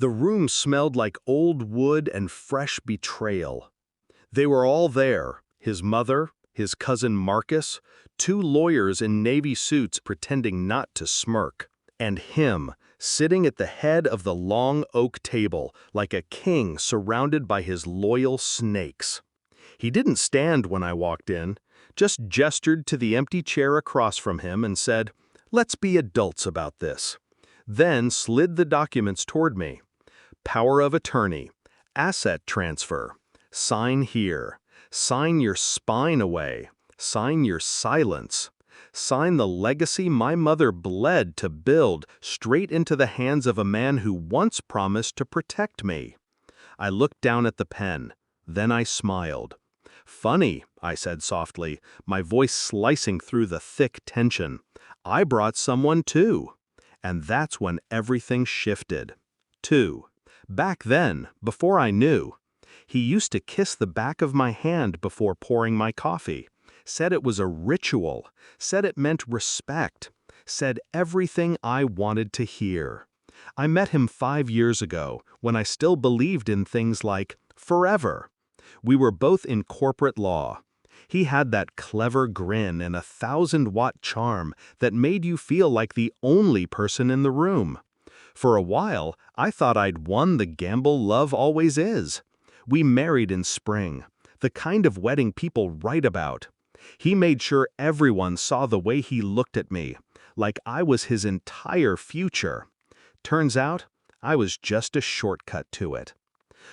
The room smelled like old wood and fresh betrayal. They were all there, his mother, his cousin Marcus, two lawyers in navy suits pretending not to smirk, and him, sitting at the head of the long oak table like a king surrounded by his loyal snakes. He didn't stand when I walked in, just gestured to the empty chair across from him and said, "Let's be adults about this." Then slid the documents toward me. Power of attorney, asset transfer, sign here, sign your spine away, sign your silence, sign the legacy my mother bled to build straight into the hands of a man who once promised to protect me. I looked down at the pen, then I smiled. "Funny," I said softly, my voice slicing through the thick tension. "I brought someone too." And that's when everything shifted. Back then, before I knew, he used to kiss the back of my hand before pouring my coffee, said it was a ritual, said it meant respect, said everything I wanted to hear. I met him 5 years ago, when I still believed in things like forever. We were both in corporate law. He had that clever grin and a 1,000-watt charm that made you feel like the only person in the room. For a while, I thought I'd won the gamble love always is. We married in spring, the kind of wedding people write about. He made sure everyone saw the way he looked at me, like I was his entire future. Turns out, I was just a shortcut to it.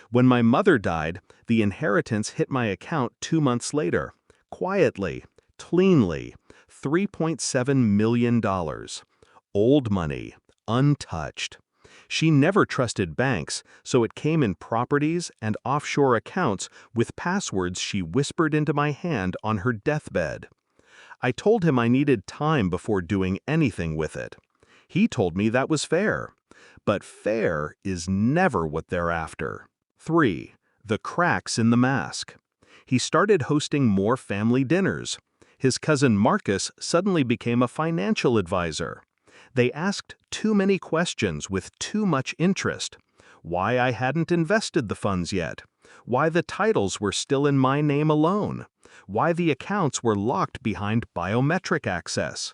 When my mother died, the inheritance hit my account 2 months later. Quietly, cleanly, $3.7 million. Old money, untouched. She never trusted banks, so it came in properties and offshore accounts with passwords she whispered into my hand on her deathbed. I told him I needed time before doing anything with it. He told me that was fair. But fair is never what they're after. 3. The cracks in the mask. He started hosting more family dinners. His cousin Marcus suddenly became a financial advisor. They asked too many questions with too much interest. Why I hadn't invested the funds yet. Why the titles were still in my name alone. Why the accounts were locked behind biometric access.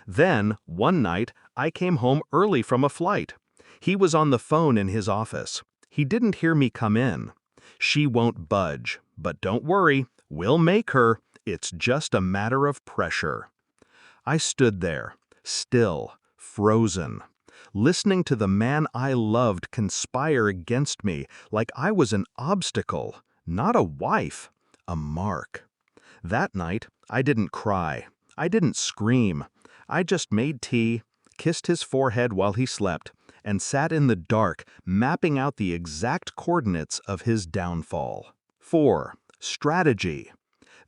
Then, one night, I came home early from a flight. He was on the phone in his office. He didn't hear me come in. "She won't budge, but don't worry, we'll make her. It's just a matter of pressure." I stood there, still, frozen, listening to the man I loved conspire against me like I was an obstacle, not a wife, a mark. That night, I didn't cry. I didn't scream. I just made tea, kissed his forehead while he slept, and sat in the dark, mapping out the exact coordinates of his downfall. 4. Strategy.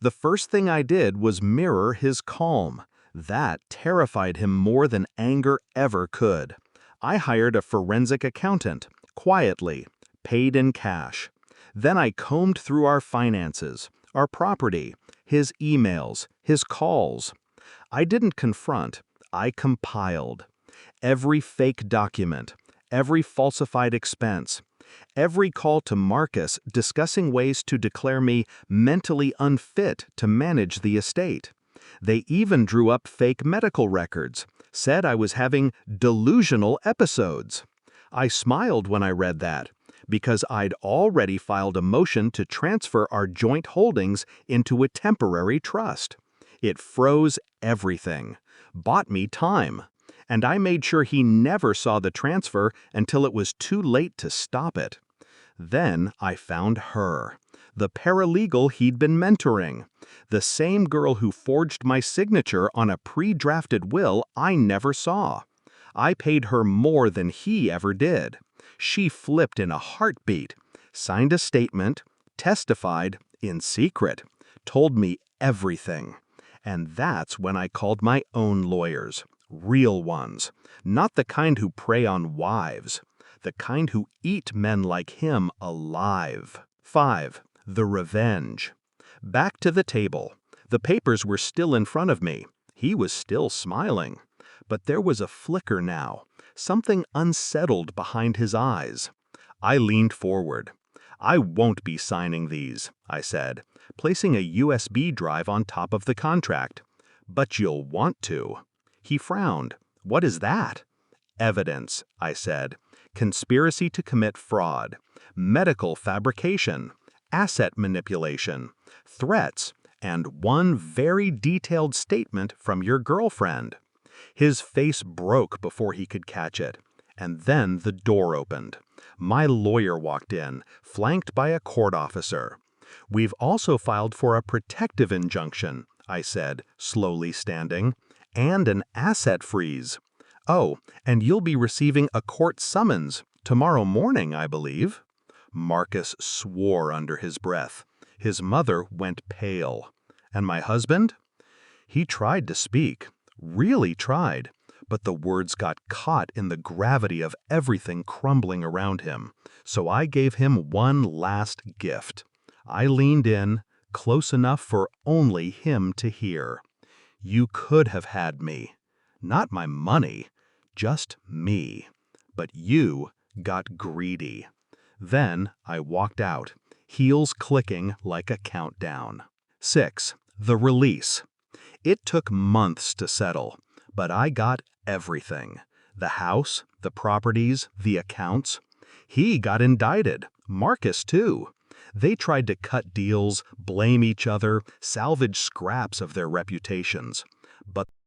The first thing I did was mirror his calm. That terrified him more than anger ever could. I hired a forensic accountant, quietly, paid in cash. Then I combed through our finances, our property, his emails, his calls. I didn't confront, I compiled. Every fake document, every falsified expense, every call to Marcus discussing ways to declare me mentally unfit to manage the estate. They even drew up fake medical records, said I was having delusional episodes. I smiled when I read that, because I'd already filed a motion to transfer our joint holdings into a temporary trust. It froze everything, bought me time, and I made sure he never saw the transfer until it was too late to stop it. Then I found her, the paralegal he'd been mentoring, the same girl who forged my signature on a pre-drafted will I never saw. I paid her more than he ever did. She flipped in a heartbeat, signed a statement, testified in secret, told me everything. And that's when I called my own lawyers, real ones, not the kind who prey on wives, the kind who eat men like him alive. 5. The revenge. Back to the table. The papers were still in front of me. He was still smiling. But there was a flicker now, something unsettled behind his eyes. I leaned forward. "I won't be signing these," I said, placing a USB drive on top of the contract. "But you'll want to." He frowned. "What is that?" "Evidence," I said. "Conspiracy to commit fraud, medical fabrication, asset manipulation, threats, and one very detailed statement from your girlfriend." His face broke before he could catch it. And then the door opened. My lawyer walked in, flanked by a court officer. "We've also filed for a protective injunction," I said, slowly standing, "and an asset freeze. Oh, and you'll be receiving a court summons tomorrow morning, I believe." Marcus swore under his breath. His mother went pale. "And my husband?" He tried to speak, really tried, but the words got caught in the gravity of everything crumbling around him. So I gave him one last gift. I leaned in, close enough for only him to hear. "You could have had me. Not my money, just me. But you got greedy." Then I walked out, heels clicking like a countdown. 6. The release. It took months to settle, but I got everything. The house, the properties, the accounts. He got indicted, Marcus too. They tried to cut deals, blame each other, salvage scraps of their reputations. But